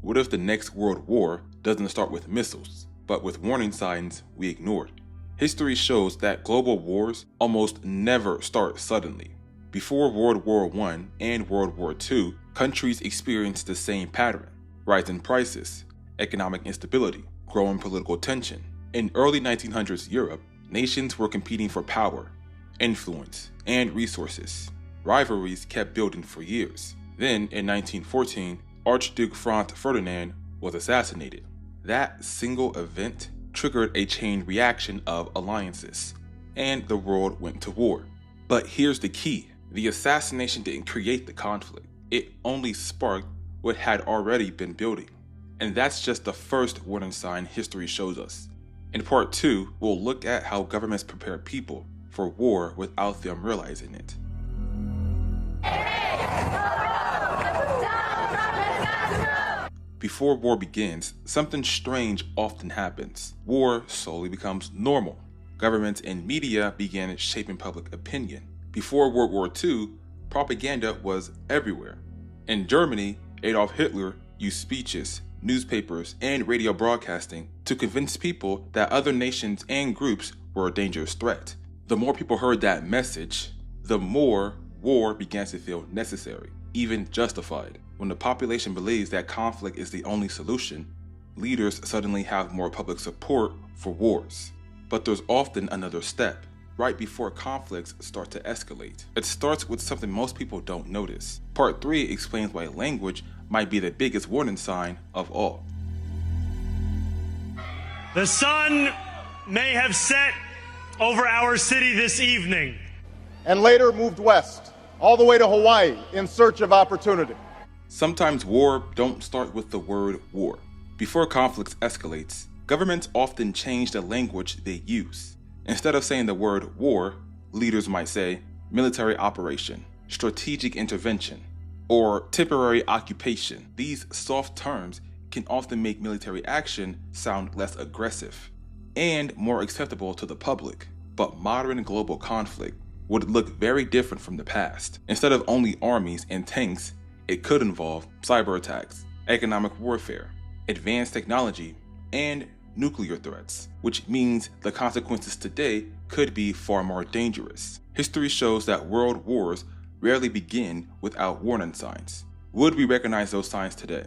What if the next world war doesn't start with missiles, but with warning signs we ignored? History shows that global wars almost never start suddenly. Before World War I and World War II, countries experienced the same pattern: rising prices, economic instability, growing political tension. In early 1900s Europe, nations were competing for power, influence, and resources. Rivalries kept building for years. Then, in 1914, Archduke Franz Ferdinand was assassinated. That single event triggered a chain reaction of alliances, and the world went to war. But here's the key: the assassination didn't create the conflict. It only sparked what had already been building. And that's just the first warning sign history shows us. In part 2, we'll look at how governments prepare people for war without them realizing it. Before war begins, something strange often happens. War slowly becomes normal. Governments and media began shaping public opinion. Before World War II, propaganda was everywhere. In Germany, Adolf Hitler used speeches, newspapers, and radio broadcasting to convince people that other nations and groups were a dangerous threat. The more people heard that message, the more war began to feel necessary, even justified. When the population believes that conflict is the only solution, leaders suddenly have more public support for wars. But there's often another step, right before conflicts start to escalate. It starts with something most people don't notice. Part 3 explains why language might be the biggest warning sign of all. The sun may have set over our city this evening, and later moved west, all the way to Hawaii in search of opportunity. Sometimes war don't start with the word war. Before conflicts escalates, governments often change the language they use. Instead of saying the word war, leaders might say military operation, strategic intervention, or temporary occupation. These soft terms can often make military action sound less aggressive and more acceptable to the public. But modern global conflict would look very different from the past. Instead of only armies and tanks, it could involve cyber attacks, economic warfare, advanced technology, and nuclear threats, which means the consequences today could be far more dangerous. History shows that world wars rarely begin without warning signs. Would we recognize those signs today?